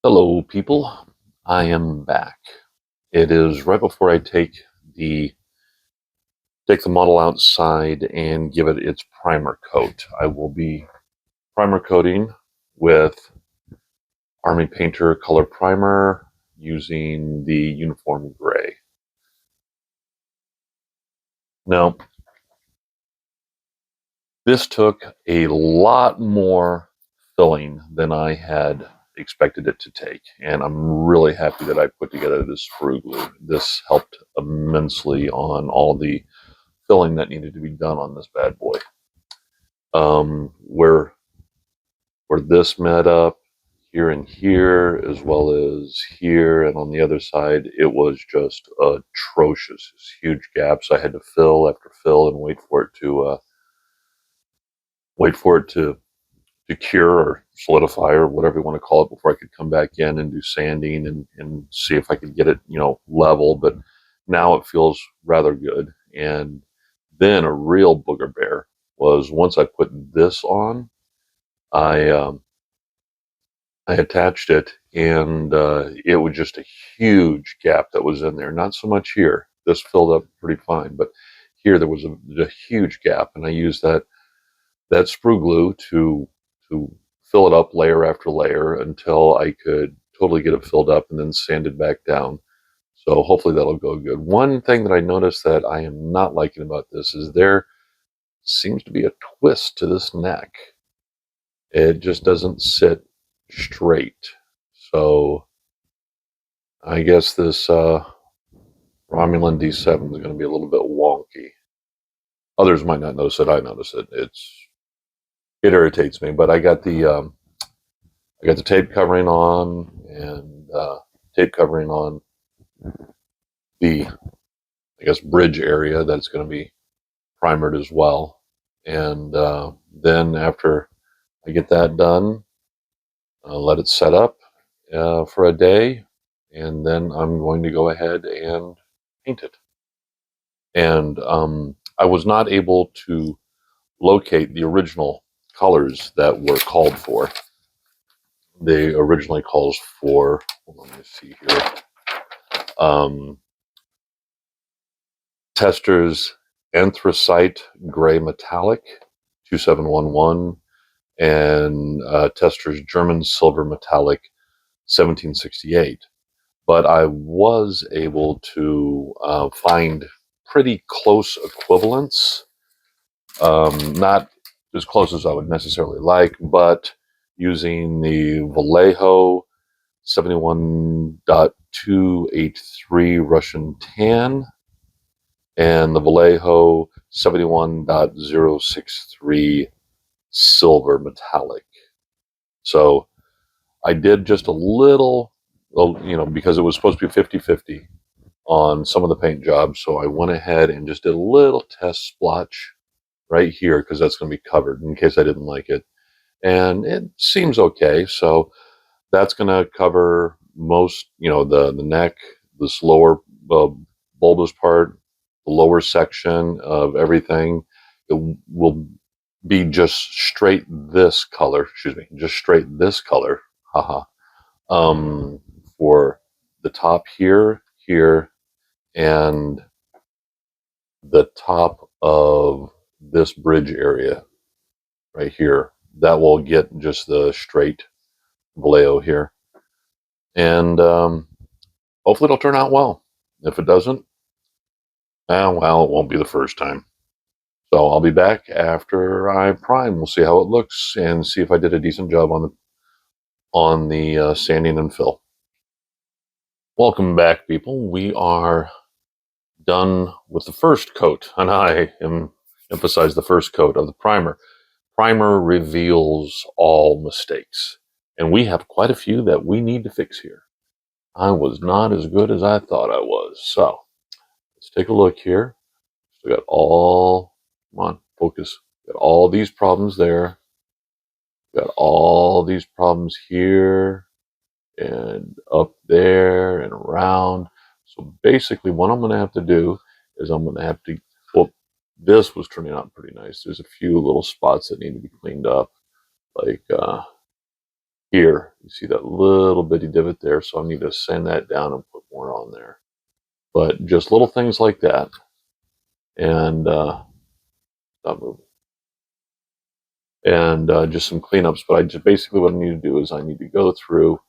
Hello, people. I am back. It is right before I the take the model outside and give it its primer coat. I will be primer coating with Army Painter color primer using the uniform gray. Now, this took a lot more filling than I had expected it to take, and I'm really happy that I put together this sprue glue. This helped immensely on all the filling that needed to be done on this bad boy. Where this met up here and here, as well as here and on the other side, it was just atrocious. Huge gaps I had to fill after fill and wait for it to cure or solidify or whatever you want to call it before I could come back in and do sanding and see if I could get it, level. But now it feels rather good. And then a real booger bear was once I put this on, I I attached it, and it was just a huge gap that was in there. Not so much here. This filled up pretty fine, but here there was a huge gap, and I used that sprue glue to fill it up layer after layer until I could totally get it filled up and then sand it back down. So hopefully that'll go good. One thing that I noticed that I am not liking about this is there seems to be a twist to this neck. It just doesn't sit straight. So I guess this Romulan D7 is going to be a little bit wonky. Others might not notice it. I notice it. It irritates me. But I got the tape covering on and tape covering on the bridge area that's going to be primered as well. And then after I get that done, let it set up for a day, and then I'm going to go ahead and paint it. And I was not able to locate the original colors that were called for. They originally calls for, hold on, let me see here, Tester's Anthracite Gray Metallic 2711 and Tester's German Silver Metallic 1768. But I was able to find pretty close equivalents, not as close as I would necessarily like, but using the Vallejo 71.283 Russian tan and the Vallejo 71.063 silver metallic. So I did just a little, because it was supposed to be 50-50 on some of the paint jobs. So I went ahead and just did a little test splotch right here because that's going to be covered in case I didn't like it. And it seems okay. So that's going to cover most, the neck, this lower bulbous part, the lower section of everything. It will be just straight this color, just straight this color, haha, for the top here, and the top of this bridge area right here. That will get just the straight Vallejo here. And hopefully it'll turn out well. If it doesn't, well, it won't be the first time. So I'll be back after I prime. We'll see how it looks and see if I did a decent job on the sanding and fill. Welcome back, people. We are done with the first coat, and I emphasize the first coat of the primer. Primer reveals all mistakes, and we have quite a few that we need to fix here. I was not as good as I thought I was. So let's take a look here. We got come on, focus. Got all these problems there. Got all these problems here and up there and around. So basically what I'm going to have to do is I'm going to have to, well, this was turning out pretty nice. There's a few little spots that need to be cleaned up, like here. You see that little bitty divot there, so I need to sand that down and put more on there. But just little things like that. And stop moving. And just some cleanups. But I just basically what I need to do is I need to go through,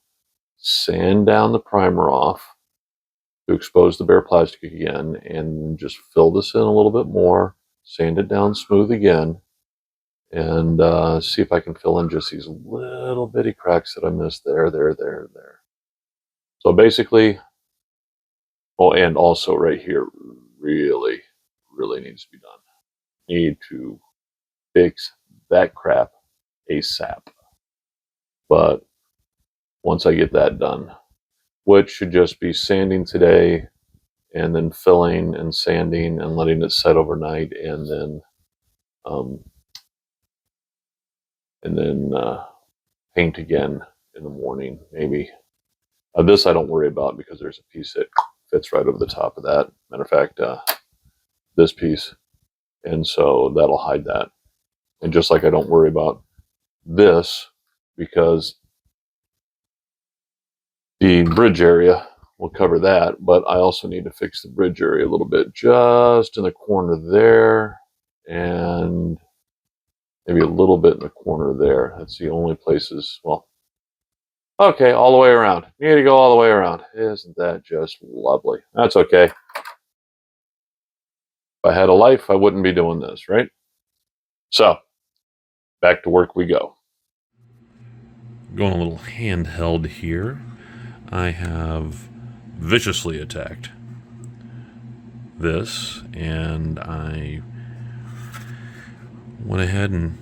sand down the primer off to expose the bare plastic again, and just fill this in a little bit more, sand it down smooth again, and see if I can fill in just these little bitty cracks that I missed there, there. So basically, oh, and also right here, really, really needs to be done. Need to fix that crap ASAP. But once I get that done, which should just be sanding today, and then filling and sanding and letting it set overnight, um, and then paint again in the morning, maybe. This I don't worry about because there's a piece that fits right over the top of that. Matter of fact, this piece, and so that'll hide that. And just like I don't worry about this because the bridge area will cover that, but I also need to fix the bridge area a little bit, just in the corner there, and maybe a little bit in the corner there. That's the only places, well, okay, all the way around. You need to go all the way around. Isn't that just lovely? That's okay. If I had a life, I wouldn't be doing this, right? So, back to work we go. Going a little handheld here. I have viciously attacked this, and I went ahead and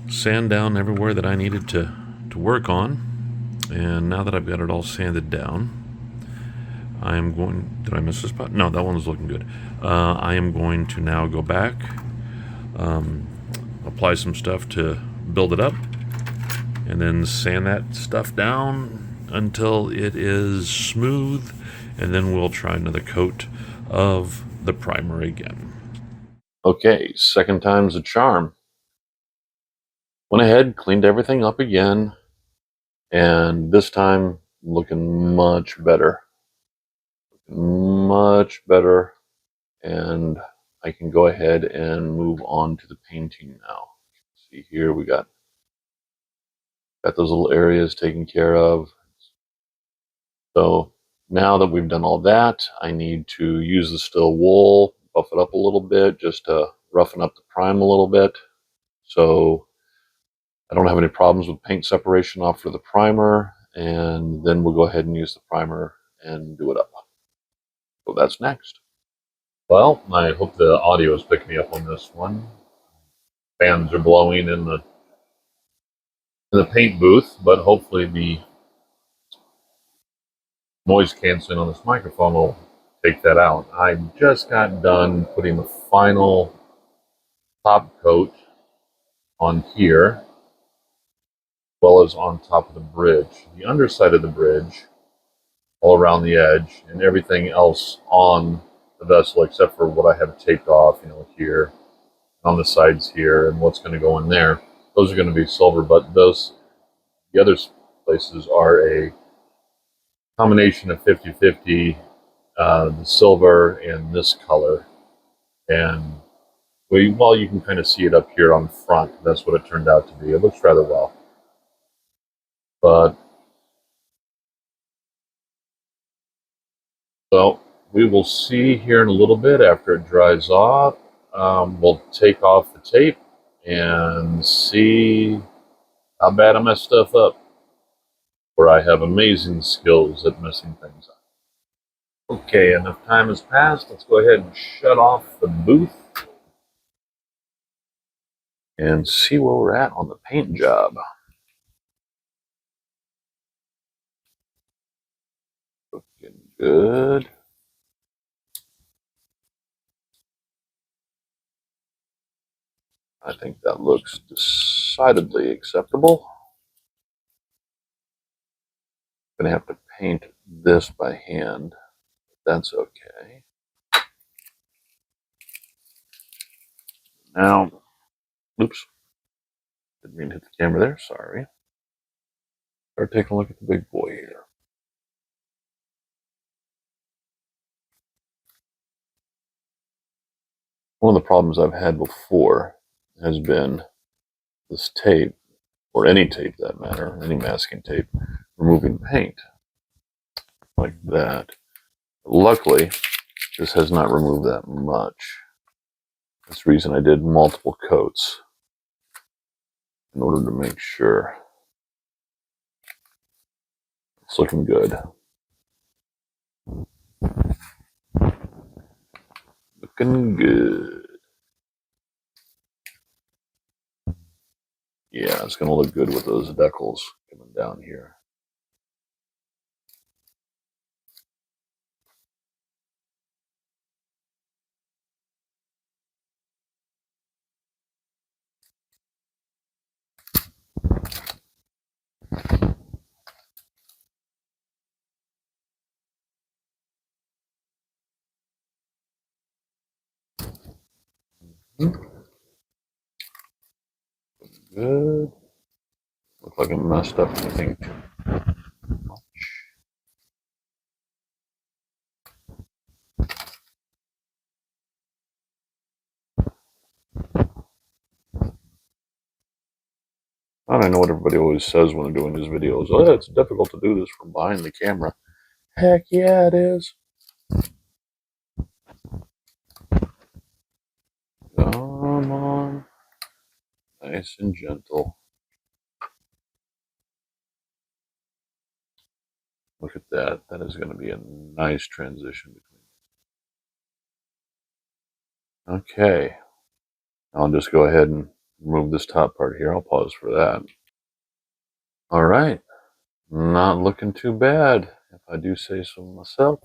sand down everywhere that I needed to work on. And now that I've got it all sanded down, I am going. Did I miss a spot? No, that one's looking good. I am going to now go back, apply some stuff to build it up, and then sand that stuff down until it is smooth, and then we'll try another coat of the primer again. Okay, second time's a charm. Went ahead, cleaned everything up again, and this time looking much better. Much better. And I can go ahead and move on to the painting now. See here, we got those little areas taken care of. So now that we've done all that, I need to use the still wool, buff it up a little bit just to roughen up the prime a little bit. So I don't have any problems with paint separation off for the primer, and then we'll go ahead and use the primer and do it up. So that's next. Well, I hope the audio is picking me up on this one. Fans are blowing in the paint booth, but hopefully the noise canceling on this microphone will take that out. I just got done putting the final top coat on here, as well as on top of the bridge. The underside of the bridge, all around the edge, and everything else on the vessel except for what I have taped off, here, on the sides here, and what's going to go in there. Those are going to be silver, but the other places are a combination of 50-50, the silver and this color. And well, you can kind of see it up here on the front. That's what it turned out to be. It looks rather well. But so we will see here in a little bit after it dries off. We'll take off the tape and see how bad I mess stuff up, where I have amazing skills at messing things up. Okay, enough time has passed. Let's go ahead and shut off the booth and see where we're at on the paint job. Looking good. I think that looks decidedly acceptable. I'm gonna have to paint this by hand. That's okay. Now, oops, didn't mean to hit the camera there, sorry. Start taking a look at the big boy here. One of the problems I've had before has been this tape, or any tape that matter, any masking tape, removing paint like that. Luckily, this has not removed that much. That's the reason I did multiple coats in order to make sure it's looking good. Looking good. Yeah, it's going to look good with those decals coming down here. Good. Look like I messed up anything too much. And I know what everybody always says when they're doing these videos. Oh, it's difficult to do this from behind the camera. Heck yeah, it is. Come on. Nice and gentle. Look at that. That is going to be a nice transition between. Okay. I'll just go ahead and remove this top part here. I'll pause for that. All right. Not looking too bad, if I do say so myself.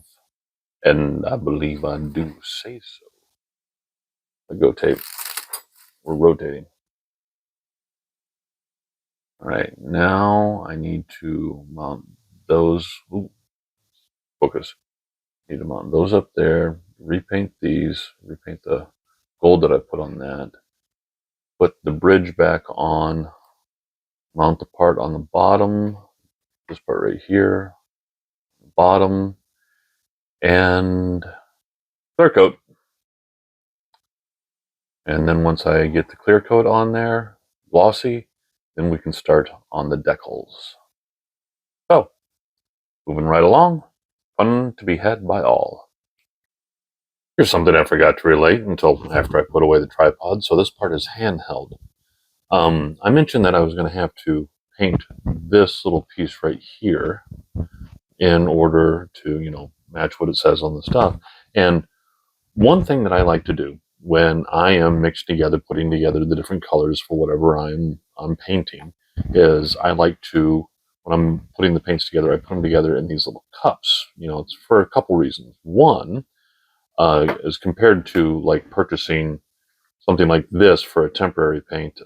And I believe I do say so. Let go tape. We're rotating. All right. Now I need to mount those. Ooh, focus. Need to mount those up there. Repaint these. Repaint the gold that I put on that. Put the bridge back on. Mount the part on the bottom. This part right here. Bottom. And clear coat. And then once I get the clear coat on there, glossy, then we can start on the decals. So, moving right along, fun to be had by all. Here's something I forgot to relate until after I put away the tripod. So this part is handheld. I mentioned that I was going to have to paint this little piece right here in order to, match what it says on the stuff. And one thing that I like to do when I am putting together the different colors for whatever I'm painting, is I like to, when I'm putting the paints together, I put them together in these little cups. It's for a couple reasons. One, as compared to like purchasing something like this for a temporary paint,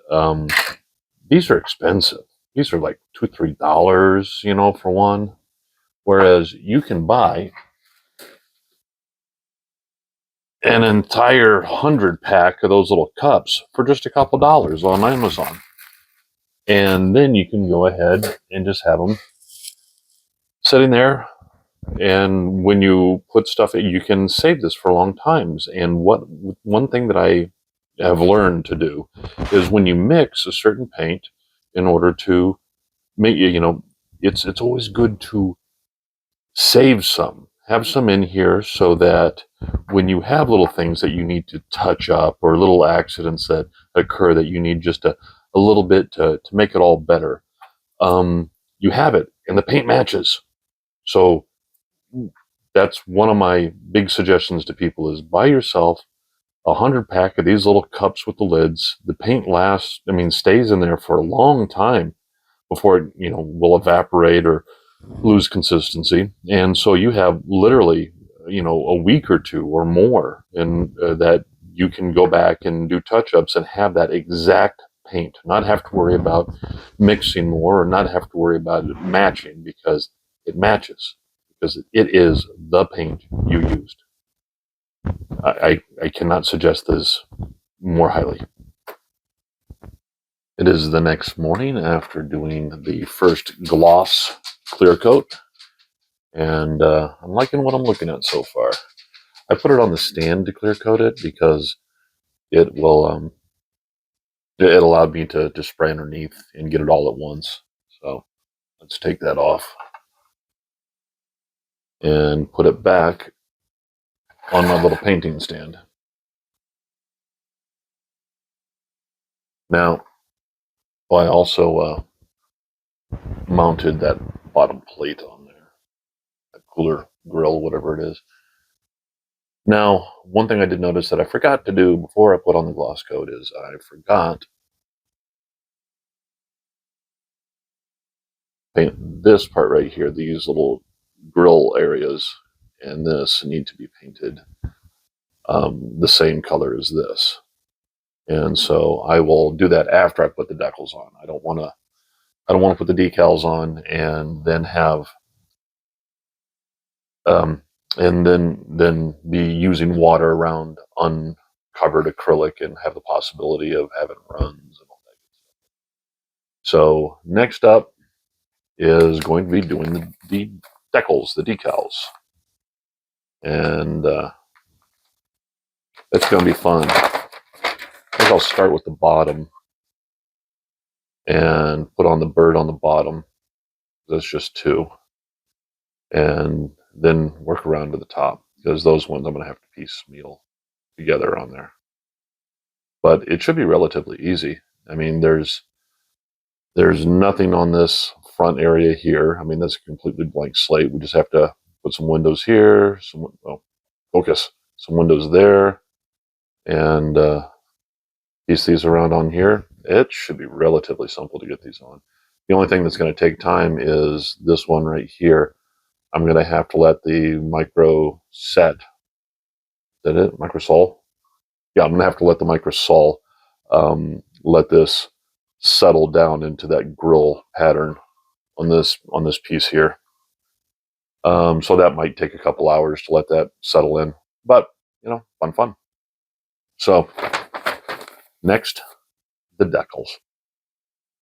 these are expensive. These are like $2-3, for one. Whereas you can buy an entire 100 pack of those little cups for just a couple dollars on Amazon. And then you can go ahead and just have them sitting there. And when you put stuff in, you can save this for long times. And one thing that I have learned to do is when you mix a certain paint in order to make, it's always good to save some, have some in here so that when you have little things that you need to touch up or little accidents that occur that you need just a little bit to make it all better, you have it and the paint matches. So that's one of my big suggestions to people is buy yourself 100 pack of these little cups with the lids. The paint stays in there for a long time before it, will evaporate or lose consistency. And so you have literally, a week or two or more, and that you can go back and do touch-ups and have that exact paint, not have to worry about mixing more or not have to worry about it matching, because it matches, because it is the paint you used. I cannot suggest this more highly. It is the next morning after doing the first gloss clear coat, and I'm liking what I'm looking at so far. I put it on the stand to clear coat it because it will it allowed me to just spray underneath and get it all at once. So let's take that off and put it back on my little painting stand. Now, I also mounted that bottom plate on there, that cooler grill, whatever it is. Now, one thing I did notice that I forgot to do before I put on the gloss coat is I forgot paint this part right here. These little grill areas and this need to be painted the same color as this. And so I will do that after I put the decals on. I don't want to put the decals on and then have and then be using water around uncovered acrylic and have the possibility of having runs and all that good stuff. So next up is going to be doing the decals, the decals, and it's going to be fun. I think I'll start with the bottom and put on the bird on the bottom. That's just two, and then work around to the top because those ones I'm going to have to piecemeal together on there. But it should be relatively easy. I mean, there's nothing on this front area here. I mean, that's a completely blank slate. We just have to put some windows here, some windows there, and piece these around on here. It should be relatively simple to get these on. The only thing that's going to take time is this one right here. I'm going to have to let the micro set. Is that it? Microsol? Yeah, I'm going to have to let the microsol let this settle down into that grill pattern on this piece here. So that might take a couple hours to let that settle in, but fun. So next, the decals.